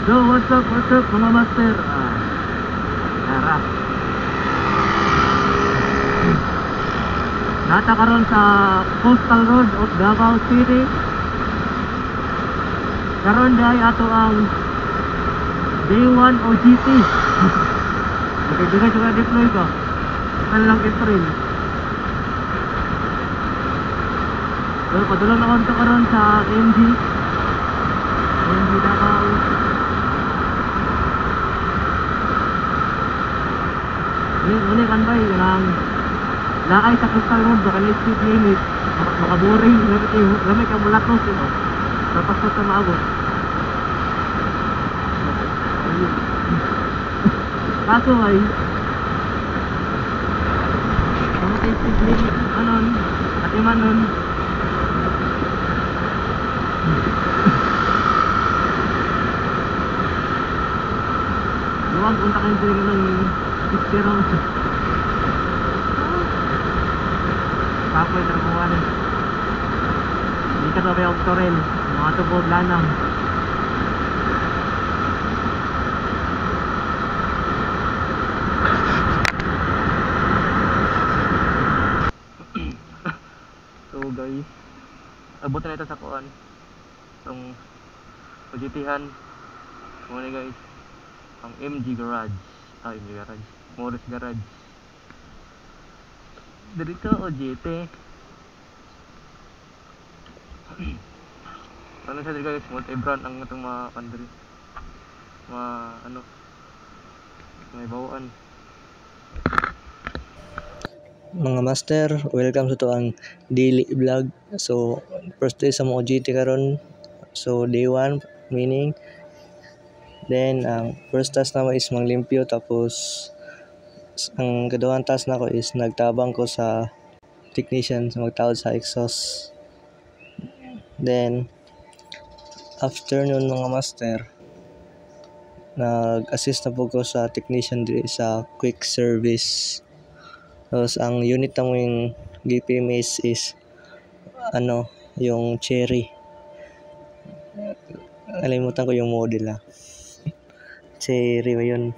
So what's up mga master? Tara. Nata karon sa Coastal Road of Davao City. Karon dai ato ang Day 1 OJT. Okay, diretso ka deploy ko. Ano lang April. So padulong na konto karon sa MG Davao. Ini kan bay nang laay sa Coastal Road baka na speed limit makaboring lamay ka mulatos yun tapos sa maabot kaso ay kung speed limit anon at iman nun luwag punta kayo sila ng pero kapoy trabuhan hindi ka sabay oktorel mga tubod lanang so guys abot na ito sa kuan itong pagitihan muna guys ang MG Garage MG Garage Morris Garage dito OJT ano siya dito guys multi-brand ang itong mga country mga ano may bawaan mga master, welcome sa to ang daily vlog. So first day sa mga OJT karon, so day 1 meaning then ang first task naman is manglimpyo, tapos ang kadawang task nako is nagtabang ko sa technician sa magtawad sa exhaust. Then after nun mga master, nag-assist na po ko sa technician dito sa quick service. Tapos ang unit naming GPMS is ano, yung Cherry. Alimutan ko yung model Cherry ba yun.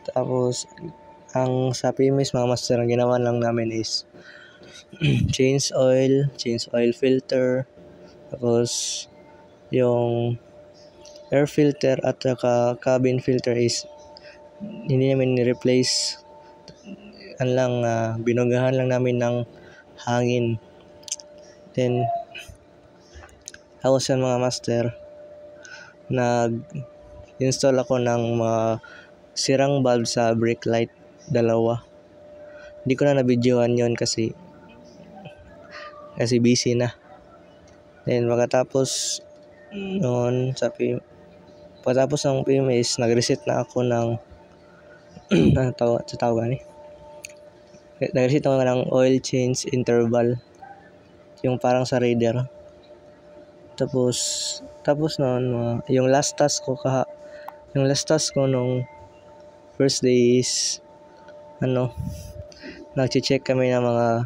Tapos ang sa PMS mga master, ang ginawa lang namin is change oil filter, tapos yung air filter at saka cabin filter is hindi namin ni-replace, binugahan lang namin ng hangin. Then tapos yan mga master, nag-install ako ng mga sirang valve sa brake light, dalawa. Hindi ko na na-videoan yun kasi busy na. Then pagkatapos noon pagkatapos ng PMS, nag-reset na ako ng nag-reset ako ng oil change interval, yung parang sa radar. Tapos noon yung last task ko nung first day is nag-check kami ng mga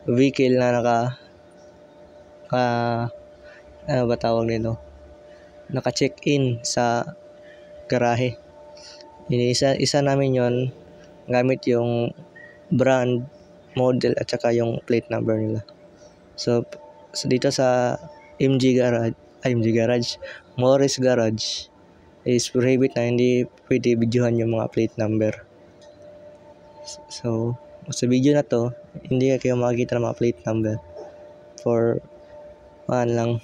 vehicle na naka-check-in sa garahe. Isa namin yon gamit yung brand, model at saka yung plate number nila. So dito sa Morris Garage is prohibit na hindi pwede videohan yung mga plate number. So sa video na to, hindi kayo makikita ng mga plate number for lang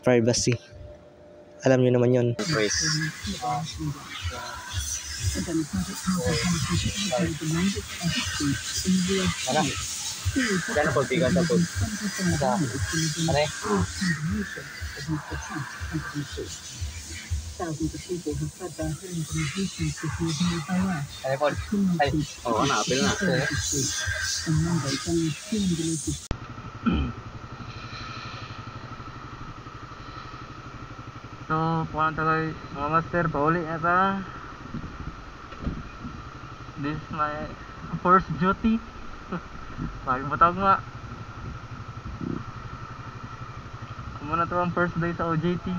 privacy. Alam niyo naman yun. Gano'n po bigat na po? Thousands of people have fled their homes and reducing cities nearby. Apil na. On Monday, only 2 related. So, puwan tayo mga master, pauli na ta. This is my first duty. Bagong matawag nga. Muna to ang first day sa OJT.